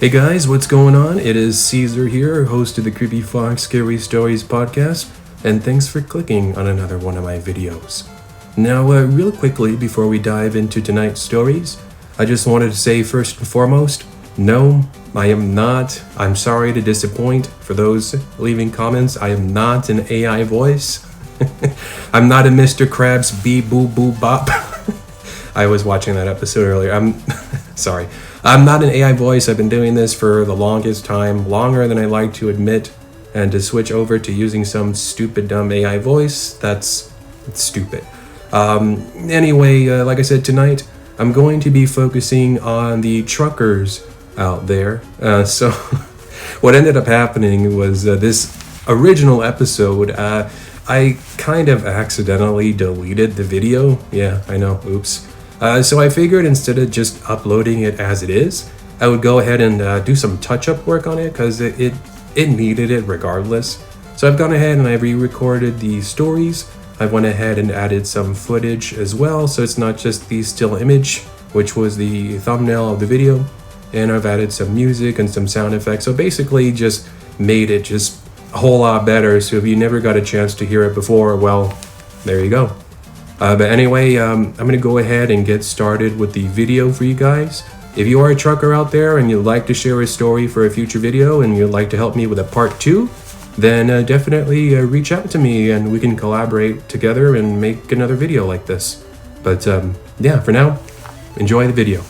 Hey guys, what's going on? It is Caesar here, host of the Creepy Fox Scary Stories podcast, and thanks for clicking on another one of my videos. Now, real quickly, before we dive into tonight's stories, I just wanted to say first and foremost, no, I am not. I'm sorry to disappoint. For those leaving comments, I am not an AI voice. I'm not a Mr. Krabs beep boop boop bop. I was watching that episode earlier. I'm sorry. I'm not an AI voice. I've been doing this for the longest time, longer than I like to admit, and to switch over to using some stupid, dumb AI voice, that's stupid. Anyway, like I said, tonight, I'm going to be focusing on the truckers out there. So what ended up happening was this original episode, I kind of accidentally deleted the video. Yeah, I know, oops. So I figured instead of just uploading it as it is, I would go ahead and do some touch-up work on it because it needed it regardless. So I've gone ahead and I re-recorded the stories. I went ahead and added some footage as well, so it's not just the still image, which was the thumbnail of the video, and I've added some music and some sound effects. So basically just made it just a whole lot better. So if you never got a chance to hear it before, well, there you go. But anyway, I'm going to go ahead and get started with the video for you guys. If you are a trucker out there and you'd like to share a story for a future video and you'd like to help me with a part 2, then definitely reach out to me and we can collaborate together and make another video like this. But yeah, for now, enjoy the video.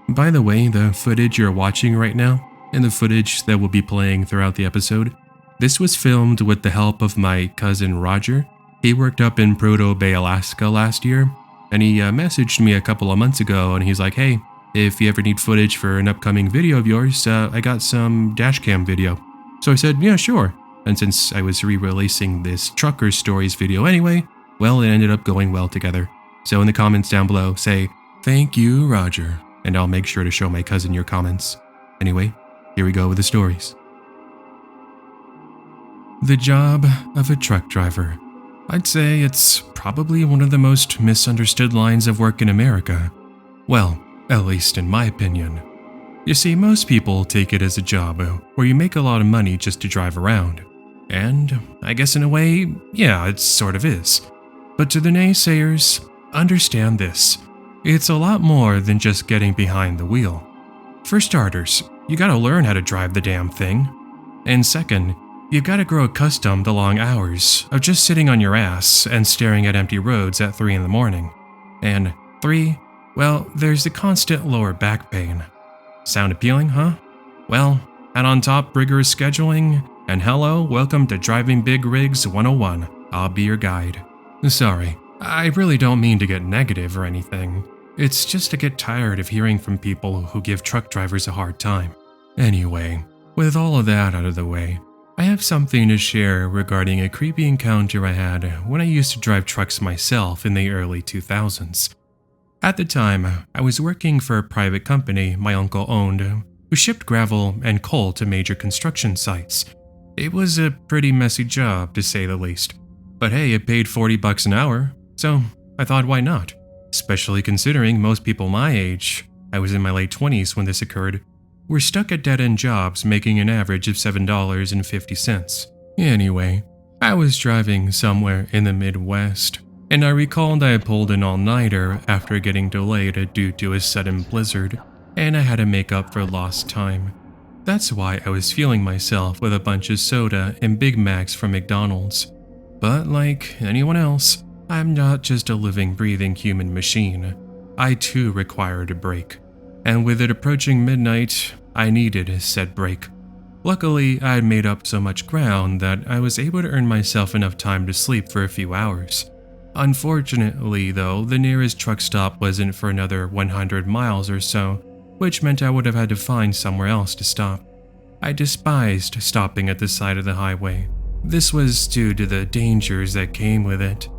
By the way, the footage you're watching right now and the footage that will be playing throughout the episode, this was filmed with the help of my cousin Roger. He worked up in Prudhoe Bay, Alaska last year, and he messaged me a couple of months ago and he's like, hey, if you ever need footage for an upcoming video of yours, I got some dashcam video. So I said, yeah, sure. And since I was re-releasing this Trucker Stories video anyway, well, it ended up going well together. So in the comments down below, say, thank you, Roger, and I'll make sure to show my cousin your comments. Anyway, here we go with the stories. The job of a truck driver. I'd say it's probably one of the most misunderstood lines of work in America. Well, at least in my opinion. You see, most people take it as a job where you make a lot of money just to drive around. And I guess in a way, yeah, it sort of is. But to the naysayers, understand this. It's a lot more than just getting behind the wheel. For starters, you gotta learn how to drive the damn thing. And second, you've got to grow accustomed to long hours of just sitting on your ass and staring at empty roads at 3 in the morning. And 3, well, there's the constant lower back pain. Sound appealing, huh? Well, and on top rigorous scheduling, and hello, welcome to Driving Big Rigs 101. I'll be your guide. Sorry, I really don't mean to get negative or anything. It's just to get tired of hearing from people who give truck drivers a hard time. Anyway, with all of that out of the way, I have something to share regarding a creepy encounter I had when I used to drive trucks myself in the early 2000s. At the time, I was working for a private company my uncle owned, who shipped gravel and coal to major construction sites. It was a pretty messy job, to say the least. But hey, it paid $40 an hour, so I thought why not? Especially considering most people my age, I was in my late 20s when this occurred, were stuck at dead-end jobs making an average of $7.50. Anyway, I was driving somewhere in the Midwest, and I recalled I pulled an all-nighter after getting delayed due to a sudden blizzard, and I had to make up for lost time. That's why I was fueling myself with a bunch of soda and Big Macs from McDonald's. But like anyone else, I'm not just a living, breathing human machine. I too required a break. And with it approaching midnight, I needed said break. Luckily, I had made up so much ground that I was able to earn myself enough time to sleep for a few hours. Unfortunately, though, the nearest truck stop wasn't for another 100 miles or so, which meant I would have had to find somewhere else to stop. I despised stopping at the side of the highway. This was due to the dangers that came with it.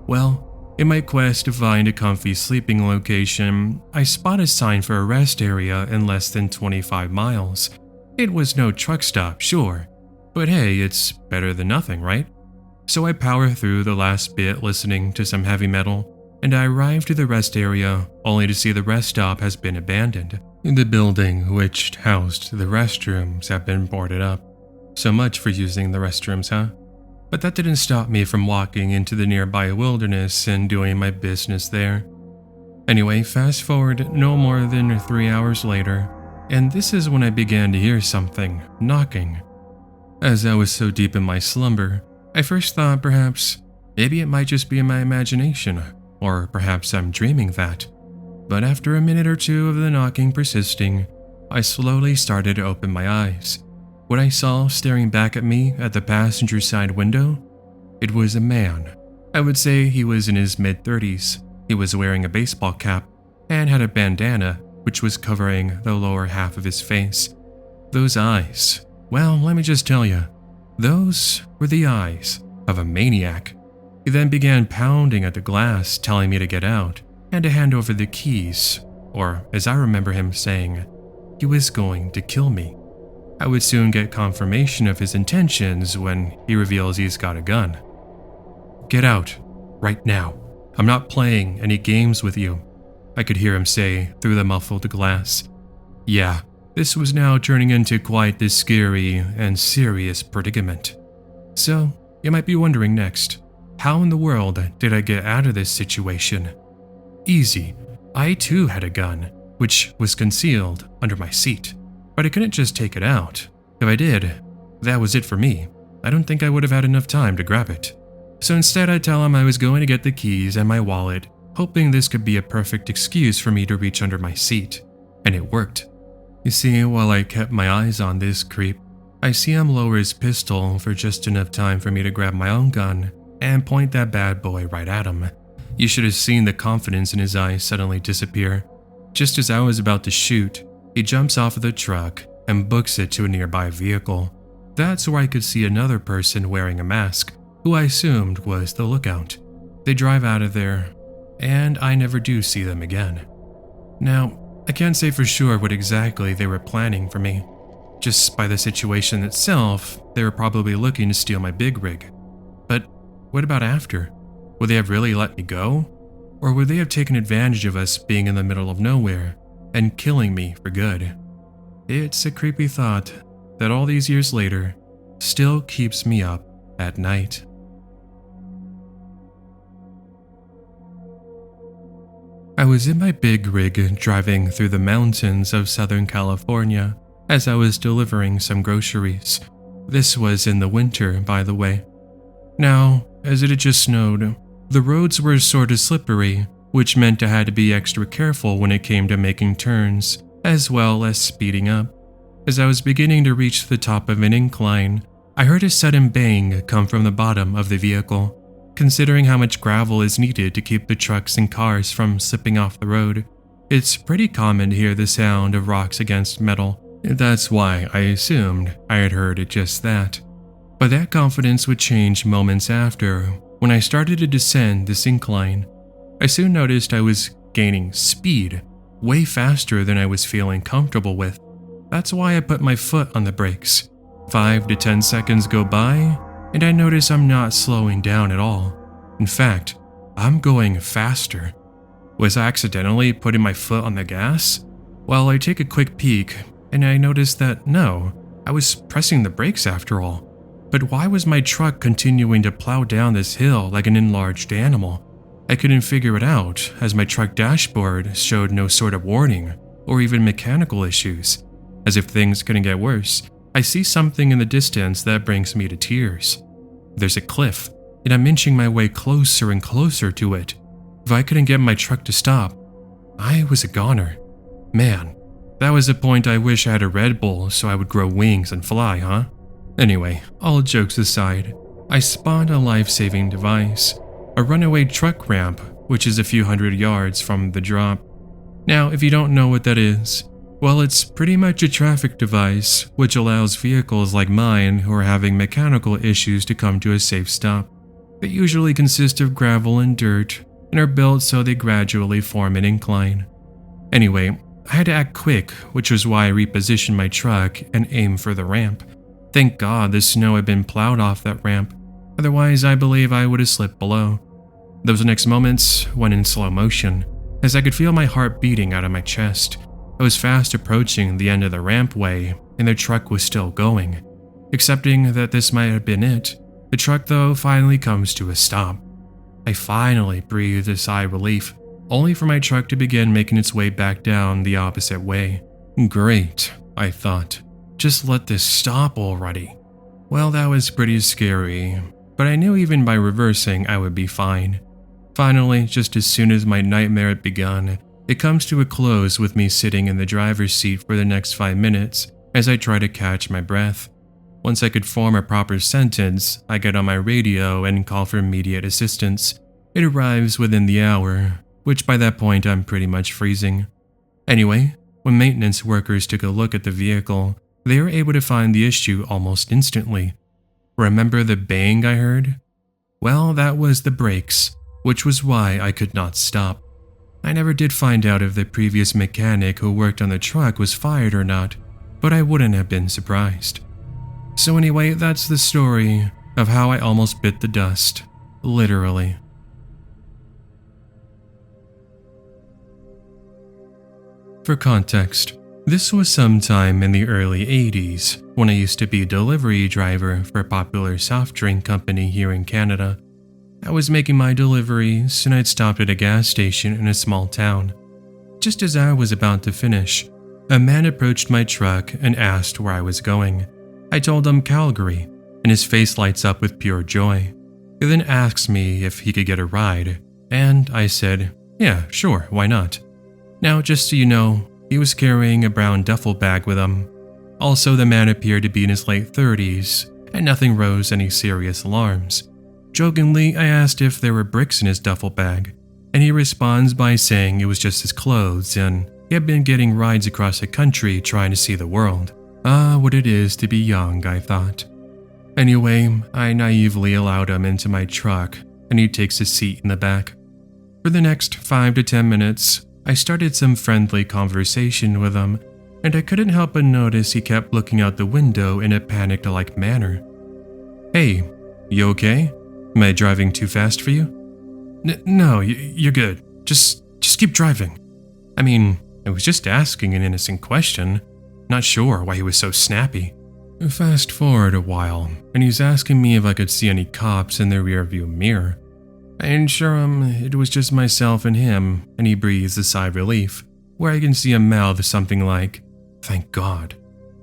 Well, in my quest to find a comfy sleeping location, I spot a sign for a rest area in less than 25 miles. It was no truck stop, sure, but hey, it's better than nothing, right? So I power through the last bit listening to some heavy metal, and I arrived to the rest area only to see the rest stop has been abandoned. The building which housed the restrooms have been boarded up. So much for using the restrooms, huh? But that didn't stop me from walking into the nearby wilderness and doing my business there. Anyway, fast forward no more than 3 hours later, and this is when I began to hear something knocking. As I was so deep in my slumber, I first thought perhaps maybe it might just be in my imagination, or perhaps I'm dreaming that. But after a minute or two of the knocking persisting, I slowly started to open my eyes. What I saw staring back at me at the passenger side window? It was a man. I would say he was in his mid-30s. He was wearing a baseball cap and had a bandana which was covering the lower half of his face. Those eyes, well, let me just tell you, those were the eyes of a maniac. He then began pounding at the glass, telling me to get out and to hand over the keys, or as I remember him saying, he was going to kill me. I would soon get confirmation of his intentions when he reveals he's got a gun. "Get out, right now. I'm not playing any games with you," I could hear him say through the muffled glass. Yeah, this was now turning into quite the scary and serious predicament. So, you might be wondering next, how in the world did I get out of this situation? Easy. I too had a gun, which was concealed under my seat, but I couldn't just take it out. If I did, that was it for me. I don't think I would have had enough time to grab it. So instead I tell him I was going to get the keys and my wallet, hoping this could be a perfect excuse for me to reach under my seat. And it worked. You see, while I kept my eyes on this creep, I see him lower his pistol for just enough time for me to grab my own gun and point that bad boy right at him. You should have seen the confidence in his eyes suddenly disappear. Just as I was about to shoot, he jumps off of the truck and books it to a nearby vehicle. That's where I could see another person wearing a mask, who I assumed was the lookout. They drive out of there, and I never do see them again. Now, I can't say for sure what exactly they were planning for me. Just by the situation itself, they were probably looking to steal my big rig. But what about after? Would they have really let me go? Or would they have taken advantage of us being in the middle of nowhere and killing me for good? It's a creepy thought that all these years later still keeps me up at night. I was in my big rig driving through the mountains of Southern California as I was delivering some groceries. This was in the winter, by the way. Now, as it had just snowed, the roads were sort of slippery, which meant I had to be extra careful when it came to making turns, as well as speeding up. As I was beginning to reach the top of an incline, I heard a sudden bang come from the bottom of the vehicle. Considering how much gravel is needed to keep the trucks and cars from slipping off the road, it's pretty common to hear the sound of rocks against metal. That's why I assumed I had heard it just that. But that confidence would change moments after, when I started to descend this incline. I soon noticed I was gaining speed, way faster than I was feeling comfortable with. That's why I put my foot on the brakes. 5 to 10 seconds go by, and I notice I'm not slowing down at all. In fact, I'm going faster. Was I accidentally putting my foot on the gas? Well, I take a quick peek, and I notice that no, I was pressing the brakes after all. But why was my truck continuing to plow down this hill like an enlarged animal? I couldn't figure it out, as my truck dashboard showed no sort of warning, or even mechanical issues. As if things couldn't get worse, I see something in the distance that brings me to tears. There's a cliff, and I'm inching my way closer and closer to it. If I couldn't get my truck to stop, I was a goner. Man, that was a point I wish I had a Red Bull so I would grow wings and fly, huh? Anyway, all jokes aside, I spawned a life-saving device, a runaway truck ramp, which is a few hundred yards from the drop. Now, if you don't know what that is, well, it's pretty much a traffic device which allows vehicles like mine who are having mechanical issues to come to a safe stop. They usually consist of gravel and dirt and are built so they gradually form an incline. Anyway, I had to act quick, which was why I repositioned my truck and aimed for the ramp. Thank God the snow had been plowed off that ramp, otherwise I believe I would have slipped below. Those next moments went in slow motion, as I could feel my heart beating out of my chest. I was fast approaching the end of the rampway, and the truck was still going. Accepting that this might have been it, the truck though finally comes to a stop. I finally breathed a sigh of relief, only for my truck to begin making its way back down the opposite way. Great, I thought. Just let this stop already. Well, that was pretty scary, but I knew even by reversing I would be fine. Finally, just as soon as my nightmare had begun, it comes to a close with me sitting in the driver's seat for the next 5 minutes as I try to catch my breath. Once I could form a proper sentence, I get on my radio and call for immediate assistance. It arrives within the hour, which by that point I'm pretty much freezing. Anyway, when maintenance workers took a look at the vehicle, they were able to find the issue almost instantly. Remember the bang I heard? Well, that was the brakes, which was why I could not stop. I never did find out if the previous mechanic who worked on the truck was fired or not, but I wouldn't have been surprised. So anyway, that's the story of how I almost bit the dust, literally. For context, this was sometime in the early 80s when I used to be a delivery driver for a popular soft drink company here in Canada. I was making my deliveries and I'd stopped at a gas station in a small town. Just as I was about to finish, a man approached my truck and asked where I was going. I told him Calgary, and his face lights up with pure joy. He then asks me if he could get a ride, and I said, yeah, sure, why not? Now, just so you know, he was carrying a brown duffel bag with him. Also, the man appeared to be in his late 30s, and nothing rose any serious alarms. Jokingly, I asked if there were bricks in his duffel bag, and he responds by saying it was just his clothes and he had been getting rides across the country trying to see the world. Ah, what it is to be young, I thought. Anyway, I naively allowed him into my truck, and he takes a seat in the back. For the next 5 to 10 minutes, I started some friendly conversation with him, and I couldn't help but notice he kept looking out the window in a panicked-like manner. Hey, you okay? Am I driving too fast for you? No, you're good. Just keep driving. I mean, I was just asking an innocent question. Not sure why he was so snappy. Fast forward a while, and he's asking me if I could see any cops in the rearview mirror. I assure him it was just myself and him, and he breathes a sigh of relief, where I can see him mouth something like, "Thank God."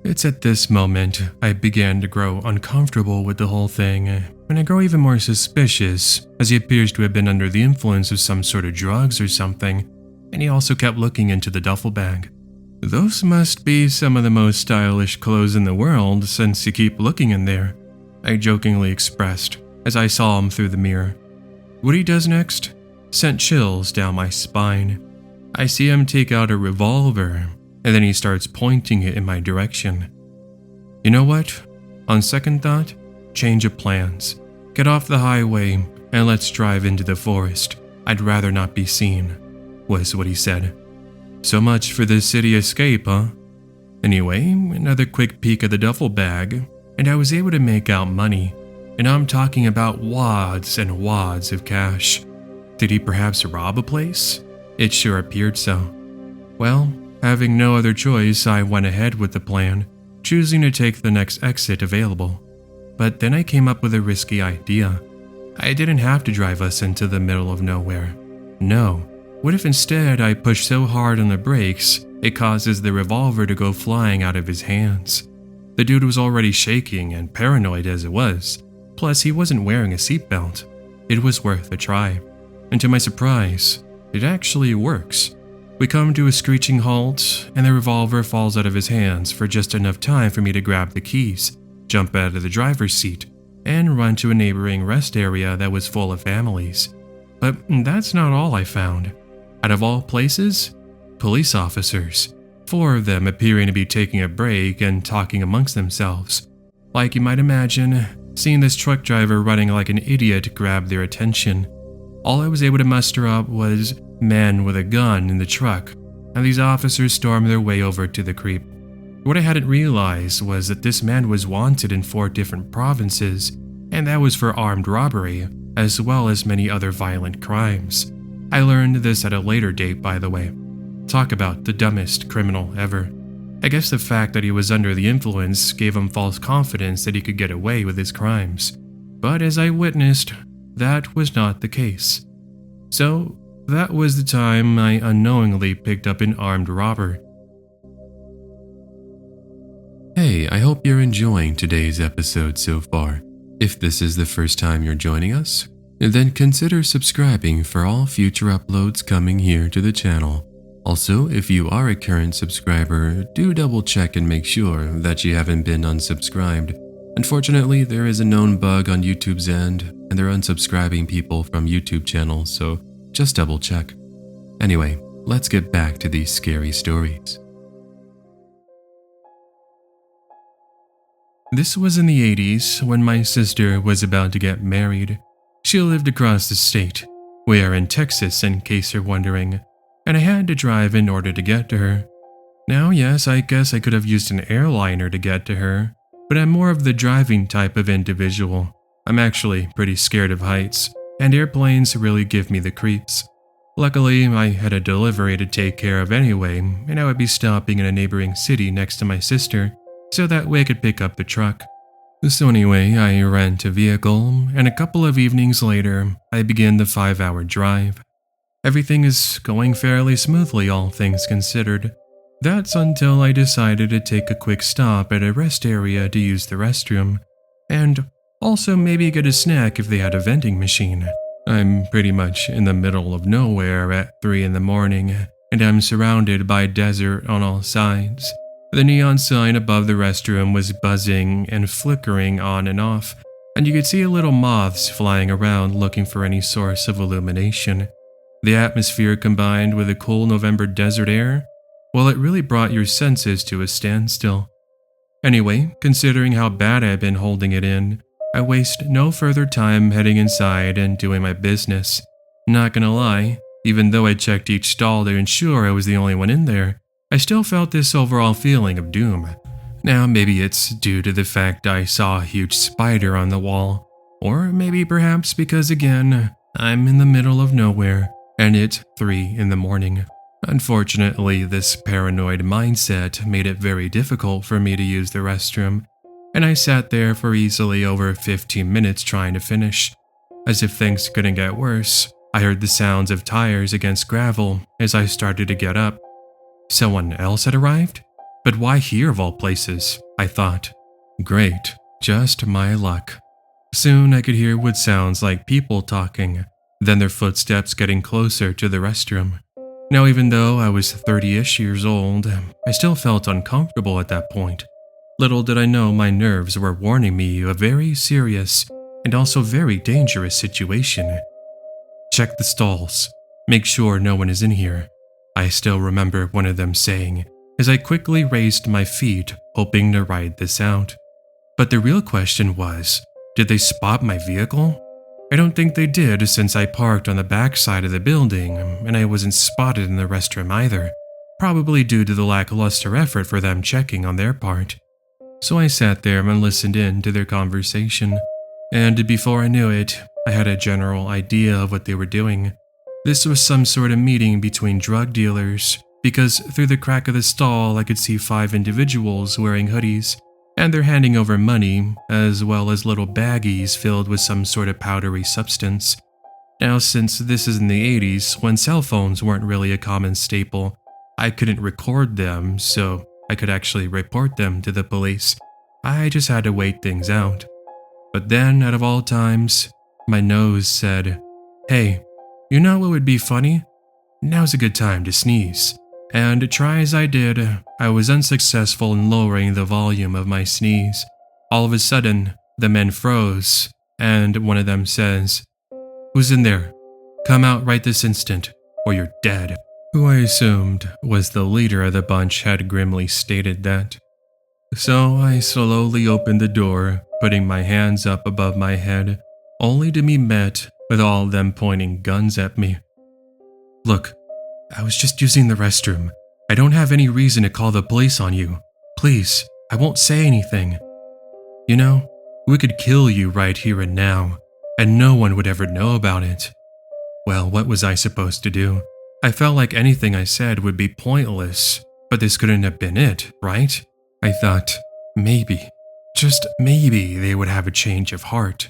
It's at this moment I began to grow uncomfortable with the whole thing, and I grow even more suspicious as he appears to have been under the influence of some sort of drugs or something, and he also kept looking into the duffel bag. Those must be some of the most stylish clothes in the world since you keep looking in there, I jokingly expressed as I saw him through the mirror. What he does next sent chills down my spine. I see him take out a revolver, and then he starts pointing it in my direction. You know what? On second thought, change of plans. Get off the highway and let's drive into the forest. I'd rather not be seen, was what he said. So much for the city escape, huh? Anyway, another quick peek at the duffel bag, and I was able to make out money. And I'm talking about wads and wads of cash. Did he perhaps rob a place? It sure appeared so. Well, having no other choice, I went ahead with the plan, choosing to take the next exit available. But then I came up with a risky idea. I didn't have to drive us into the middle of nowhere. No. What if instead I push so hard on the brakes, it causes the revolver to go flying out of his hands? The dude was already shaking and paranoid as it was. Plus, he wasn't wearing a seatbelt. It was worth a try. And to my surprise, it actually works. We come to a screeching halt, and the revolver falls out of his hands for just enough time for me to grab the keys, jump out of the driver's seat, and run to a neighboring rest area that was full of families. But that's not all I found. Out of all places, police officers. 4 of them appearing to be taking a break and talking amongst themselves. Like you might imagine, seeing this truck driver running like an idiot grabbed their attention. All I was able to muster up was men with a gun in the truck, and these officers stormed their way over to the creep. What I hadn't realized was that this man was wanted in 4 different provinces, and that was for armed robbery, as well as many other violent crimes. I learned this at a later date, by the way. Talk about the dumbest criminal ever. I guess the fact that he was under the influence gave him false confidence that he could get away with his crimes. But as I witnessed, that was not the case. So, that was the time I unknowingly picked up an armed robber. Hey, I hope you're enjoying today's episode so far. If this is the first time you're joining us, then consider subscribing for all future uploads coming here to the channel. Also, if you are a current subscriber, do double check and make sure that you haven't been unsubscribed. Unfortunately, there is a known bug on YouTube's end, and they're unsubscribing people from YouTube channels, so just double check. Anyway, let's get back to these scary stories. This was in the 80s when my sister was about to get married. She lived across the state. We are in Texas, in case you're wondering, and I had to drive in order to get to her. Now, yes, I guess I could have used an airliner to get to her, but I'm more of the driving type of individual. I'm actually pretty scared of heights, and airplanes really give me the creeps. Luckily, I had a delivery to take care of anyway, and I would be stopping in a neighboring city next to my sister, so that way I could pick up the truck. So anyway, I rent a vehicle, and a couple of evenings later, I begin the 5-hour drive. Everything is going fairly smoothly, all things considered. That's until I decided to take a quick stop at a rest area to use the restroom, and also maybe get a snack if they had a vending machine. I'm pretty much in the middle of nowhere at 3 in the morning, and I'm surrounded by desert on all sides. The neon sign above the restroom was buzzing and flickering on and off, and you could see little moths flying around looking for any source of illumination. The atmosphere combined with the cool November desert air, well, it really brought your senses to a standstill. Anyway, considering how bad I've been holding it in, I waste no further time heading inside and doing my business. Not gonna lie, even though I checked each stall to ensure I was the only one in there, I still felt this overall feeling of doom. Now, maybe it's due to the fact I saw a huge spider on the wall, or maybe perhaps because again, I'm in the middle of nowhere, and it's 3 in the morning. Unfortunately, this paranoid mindset made it very difficult for me to use the restroom, and I sat there for easily over 15 minutes trying to finish. As if things couldn't get worse, I heard the sounds of tires against gravel as I started to get up. Someone else had arrived? But why here of all places? I thought. Great, just my luck. Soon I could hear what sounds like people talking, then their footsteps getting closer to the restroom. Now, even though I was 30-ish years old, I still felt uncomfortable at that point. Little did I know my nerves were warning me of a very serious and also very dangerous situation. Check the stalls. Make sure no one is in here. I still remember one of them saying as I quickly raised my feet, hoping to ride this out. But the real question was, did they spot my vehicle? I don't think they did since I parked on the back side of the building and I wasn't spotted in the restroom either, probably due to the lackluster effort for them checking on their part. So I sat there and listened in to their conversation, and before I knew it, I had a general idea of what they were doing. This was some sort of meeting between drug dealers, because through the crack of the stall I could see 5 individuals wearing hoodies, and they're handing over money, as well as little baggies filled with some sort of powdery substance. Now, since this is in the 80s, when cell phones weren't really a common staple, I couldn't record them, so I could actually report them to the police. I just had to wait things out. But then, out of all times, my nose said, "Hey, you know what would be funny? Now's a good time to sneeze." And try as I did, I was unsuccessful in lowering the volume of my sneeze. All of a sudden, the men froze, and one of them says, "Who's in there? Come out right this instant, or you're dead." Who I assumed was the leader of the bunch had grimly stated that. So I slowly opened the door, putting my hands up above my head, only to be met with all of them pointing guns at me. "Look, I was just using the restroom. I don't have any reason to call the police on you. Please, I won't say anything. You know, we could kill you right here and now. and no one would ever know about it. Well, what was I supposed to do? I felt like anything I said would be pointless, but this couldn't have been it, right? I thought, maybe, just maybe they would have a change of heart.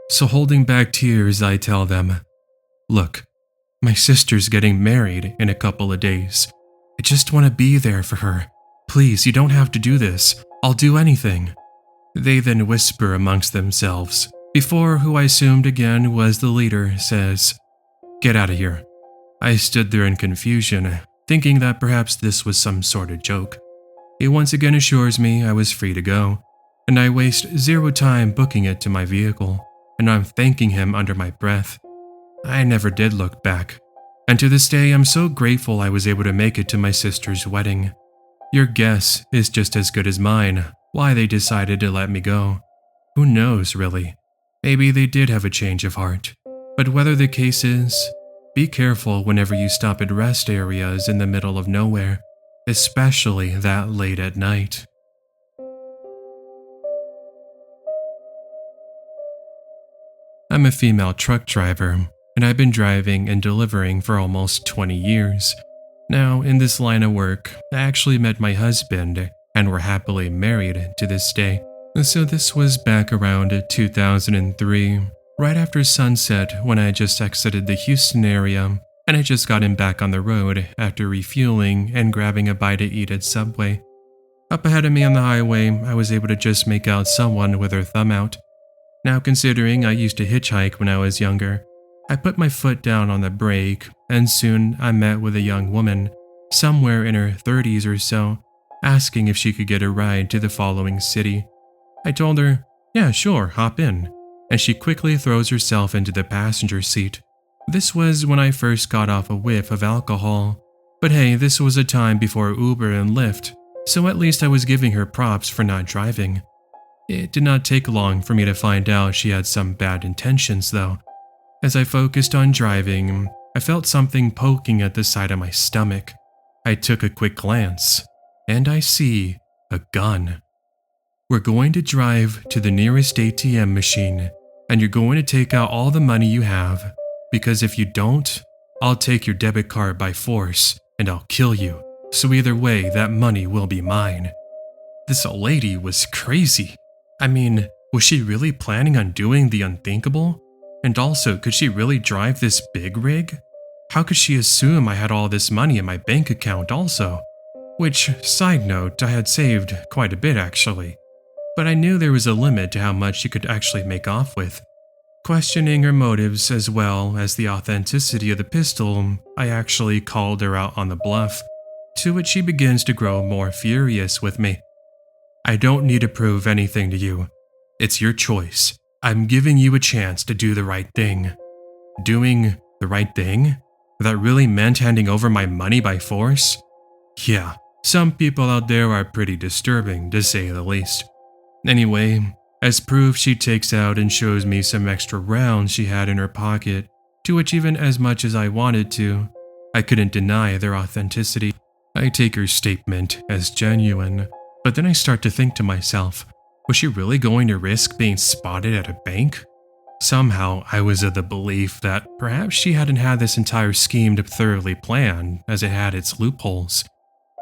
So holding back tears, I tell them, look, my sister's getting married in a couple of days. I just want to be there for her. Please, you don't have to do this. I'll do anything. They then whisper amongst themselves, before who I assumed again was the leader says, get out of here. I stood there in confusion, thinking that perhaps this was some sort of joke. He once again assures me I was free to go, and I waste zero time booking it to my vehicle, and I'm thanking him under my breath. I never did look back, and to this day I'm so grateful I was able to make it to my sister's wedding. Your guess is just as good as mine why they decided to let me go. Who knows, really? Maybe they did have a change of heart. But whether the case is, be careful whenever you stop at rest areas in the middle of nowhere, especially that late at night. I'm a female truck driver, and I've been driving and delivering for almost 20 years. Now, in this line of work, I actually met my husband, and we're happily married to this day. So this was back around 2003, right after sunset when I just exited the Houston area, and I just got him back on the road after refueling and grabbing a bite to eat at Subway. Up ahead of me on the highway, I was able to just make out someone with her thumb out. Now, considering I used to hitchhike when I was younger, I put my foot down on the brake, and soon I met with a young woman, somewhere in her 30s or so, asking if she could get a ride to the following city. I told her, yeah, sure, hop in, and she quickly throws herself into the passenger seat. This was when I first got off a whiff of alcohol, but hey, this was a time before Uber and Lyft, so at least I was giving her props for not driving. It did not take long for me to find out she had some bad intentions though. As I focused on driving, I felt something poking at the side of my stomach. I took a quick glance, and I see a gun. We're going to drive to the nearest ATM machine, and you're going to take out all the money you have, because if you don't, I'll take your debit card by force, and I'll kill you. So either way, that money will be mine. This lady was crazy. I mean, was she really planning on doing the unthinkable? And also, could she really drive this big rig? How could she assume I had all this money in my bank account also? Which, side note, I had saved quite a bit actually. But I knew there was a limit to how much she could actually make off with. Questioning her motives as well as the authenticity of the pistol, I actually called her out on the bluff, to which she begins to grow more furious with me. I don't need to prove anything to you. It's your choice. I'm giving you a chance to do the right thing. Doing the right thing? That really meant handing over my money by force? Yeah, some people out there are pretty disturbing, to say the least. Anyway, as proof, she takes out and shows me some extra rounds she had in her pocket, to which even as much as I wanted to, I couldn't deny their authenticity. I take her statement as genuine, but then I start to think to myself, was she really going to risk being spotted at a bank? Somehow, I was of the belief that perhaps she hadn't had this entire scheme thoroughly planned, as it had its loopholes.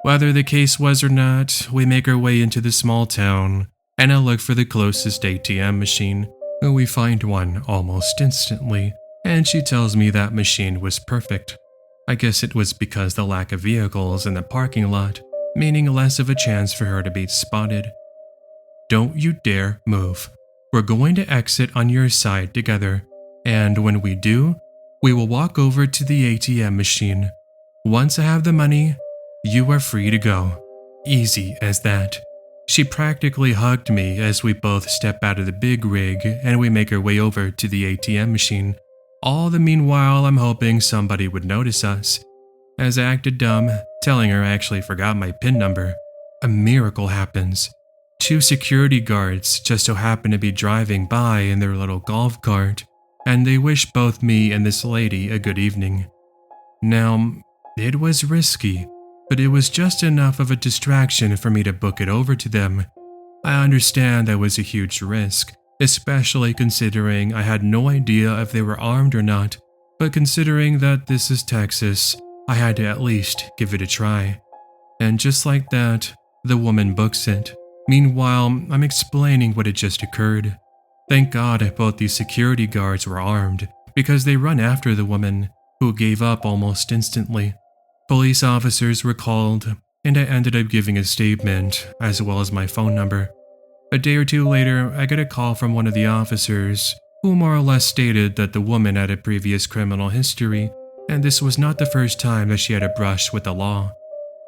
Whether the case was or not, we make our way into the small town, and I look for the closest ATM machine. We find one almost instantly, and she tells me that machine was perfect. I guess it was because the lack of vehicles in the parking lot, meaning less of a chance for her to be spotted. Don't you dare move. We're going to exit on your side together, and when we do, we will walk over to the ATM machine. Once I have the money, you are free to go. Easy as that. She practically hugged me as we both step out of the big rig and we make our way over to the ATM machine. All the meanwhile, I'm hoping somebody would notice us. As I acted dumb, telling her I actually forgot my PIN number, a miracle happens. 2 security guards just so happen to be driving by in their little golf cart, and they wish both me and this lady a good evening. Now, it was risky, but it was just enough of a distraction for me to book it over to them. I understand that was a huge risk, especially considering I had no idea if they were armed or not, but considering that this is Texas, I had to at least give it a try. And just like that, the woman books it. Meanwhile, I'm explaining what had just occurred. Thank God both these security guards were armed, because they run after the woman, who gave up almost instantly. Police officers were called, and I ended up giving a statement, as well as my phone number. A day or two later, I get a call from one of the officers, who more or less stated that the woman had a previous criminal history, and this was not the first time that she had a brush with the law.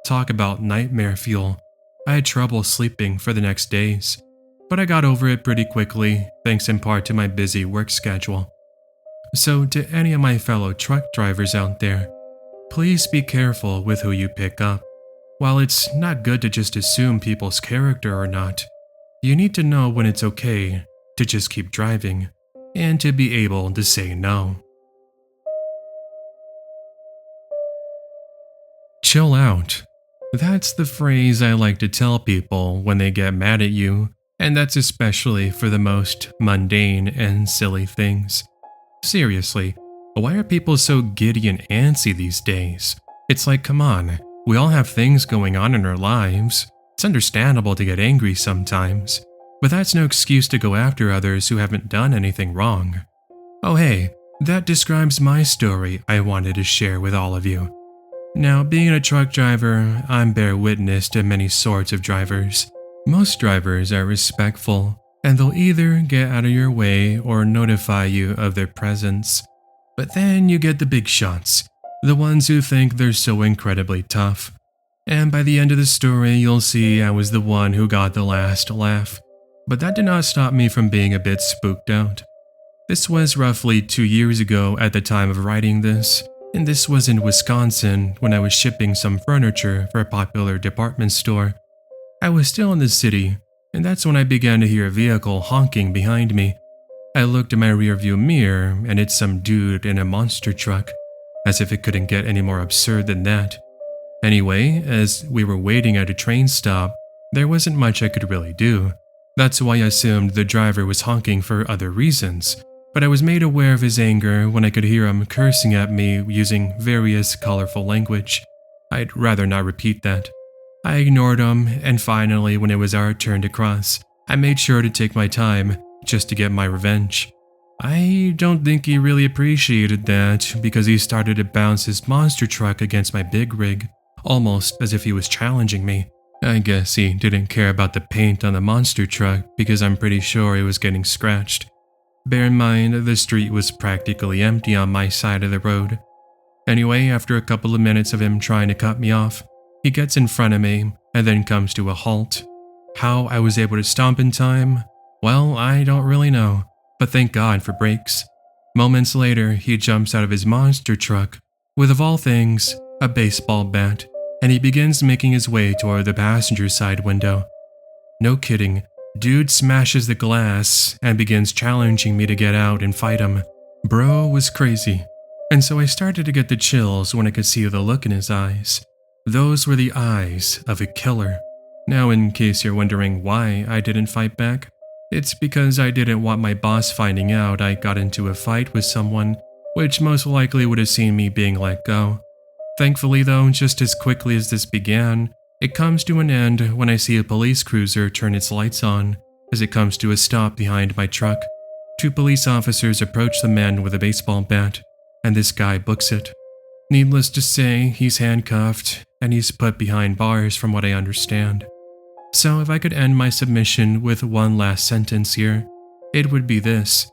Talk about nightmare fuel. I had trouble sleeping for the next days, but I got over it pretty quickly, thanks in part to my busy work schedule. So to any of my fellow truck drivers out there, please be careful with who you pick up. While it's not good to just assume people's character or not, you need to know when it's okay to just keep driving and to be able to say no. Chill out. That's the phrase I like to tell people when they get mad at you, and that's especially for the most mundane and silly things. Seriously, why are people so giddy and antsy these days? It's like, come on, we all have things going on in our lives. It's understandable to get angry sometimes, but that's no excuse to go after others who haven't done anything wrong. Oh hey, that describes my story I wanted to share with all of you. Now, being a truck driver, I'm bear witness to many sorts of drivers. Most drivers are respectful, and they'll either get out of your way or notify you of their presence. But then you get the big shots, the ones who think they're so incredibly tough. And by the end of the story, you'll see I was the one who got the last laugh. But that did not stop me from being a bit spooked out. This was roughly 2 years ago at the time of writing this, and this was in Wisconsin when I was shipping some furniture for a popular department store. I was still in the city, and that's when I began to hear a vehicle honking behind me. I looked in my rearview mirror, and it's some dude in a monster truck, as if it couldn't get any more absurd than that. Anyway, as we were waiting at a train stop, there wasn't much I could really do. That's why I assumed the driver was honking for other reasons, but I was made aware of his anger when I could hear him cursing at me using various colorful language. I'd rather not repeat that. I ignored him, and finally, when it was our turn to cross, I made sure to take my time just to get my revenge. I don't think he really appreciated that because he started to bounce his monster truck against my big rig, almost as if he was challenging me. I guess he didn't care about the paint on the monster truck because I'm pretty sure it was getting scratched. Bear in mind, the street was practically empty on my side of the road. Anyway, after a couple of minutes of him trying to cut me off, he gets in front of me and then comes to a halt. How I was able to stop in time? Well, I don't really know, but thank God for brakes. Moments later, he jumps out of his monster truck with, of all things, a baseball bat, and he begins making his way toward the passenger side window. No kidding, dude smashes the glass and begins challenging me to get out and fight him. Bro was crazy, and so I started to get the chills when I could see the look in his eyes. Those were the eyes of a killer. Now, in case you're wondering why I didn't fight back, it's because I didn't want my boss finding out I got into a fight with someone, which most likely would have seen me being let go. Thankfully though, just as quickly as this began, it comes to an end when I see a police cruiser turn its lights on as it comes to a stop behind my truck. 2 police officers approach the man with a baseball bat, and this guy books it. Needless to say, he's handcuffed, and he's put behind bars from what I understand. So if I could end my submission with one last sentence here, it would be this: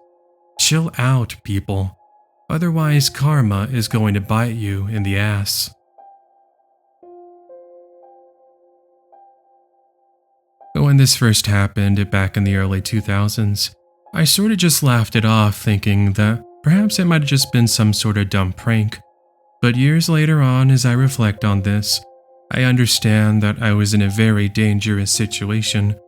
chill out, people. Otherwise, karma is going to bite you in the ass. When this first happened back in the early 2000s, I sort of just laughed it off, thinking that perhaps it might have just been some sort of dumb prank. But years later on, as I reflect on this, I understand that I was in a very dangerous situation.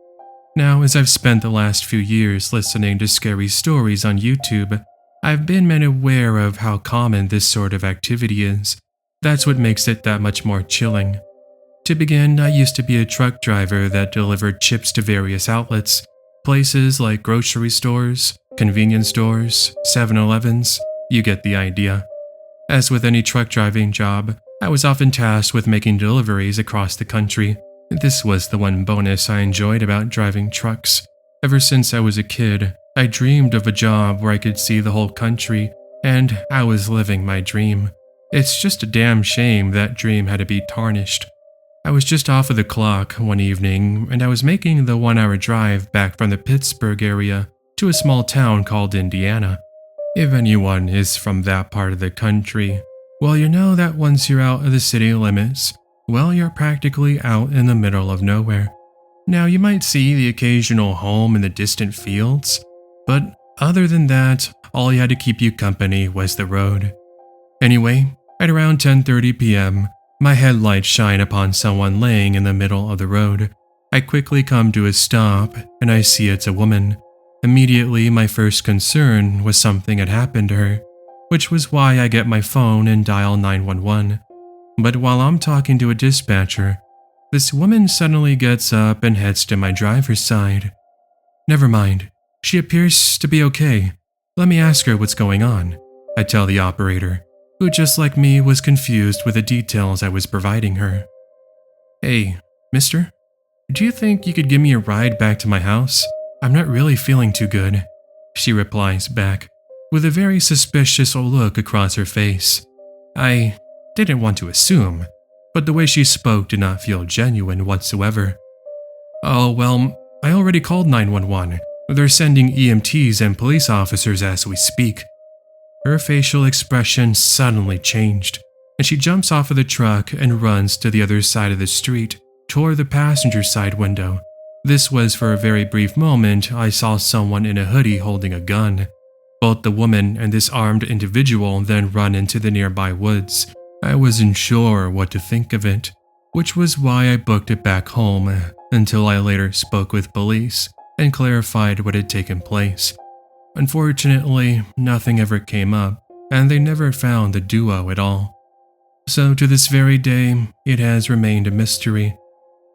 Now, as I've spent the last few years listening to scary stories on YouTube, I've been made aware of how common this sort of activity is. That's what makes it that much more chilling. To begin, I used to be a truck driver that delivered chips to various outlets, Places like grocery stores, convenience stores, 7-Elevens, you get the idea. As with any truck driving job, I was often tasked with making deliveries across the country. This was the one bonus I enjoyed about driving trucks. Ever since I was a kid, I dreamed of a job where I could see the whole country, and I was living my dream. It's just a damn shame that dream had to be tarnished. I was just off of the clock one evening, and I was making the 1-hour drive back from the Pittsburgh area to a small town called Indiana. If anyone is from that part of the country, well, you know that once you're out of the city limits, well, you're practically out in the middle of nowhere. Now, you might see the occasional home in the distant fields, but other than that, all you had to keep you company was the road. Anyway, at around 10:30 p.m., my headlights shine upon someone laying in the middle of the road. I quickly come to a stop, and I see it's a woman. Immediately, my first concern was something had happened to her, which was why I get my phone and dial 911. But while I'm talking to a dispatcher, this woman suddenly gets up and heads to my driver's side. Never mind, she appears to be okay. Let me ask her what's going on, I tell the operator, who just like me was confused with the details I was providing her. Hey, mister, do you think you could give me a ride back to my house? I'm not really feeling too good, she replies back, with a very suspicious look across her face. I didn't want to assume, but the way she spoke did not feel genuine whatsoever. Oh, well, I already called 911. They're sending EMTs and police officers as we speak. Her facial expression suddenly changed, and she jumps off of the truck and runs to the other side of the street, toward the passenger side window. This was for a very brief moment I saw someone in a hoodie holding a gun. Both the woman and this armed individual then run into the nearby woods. I wasn't sure what to think of it, which was why I booked it back home until I later spoke with police and clarified what had taken place. Unfortunately, nothing ever came up, and they never found the duo at all. So to this very day, it has remained a mystery.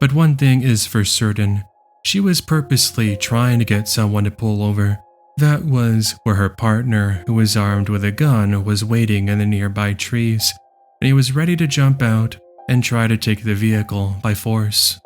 But one thing is for certain, she was purposely trying to get someone to pull over. That was where her partner, who was armed with a gun, was waiting in the nearby trees, and he was ready to jump out and try to take the vehicle by force.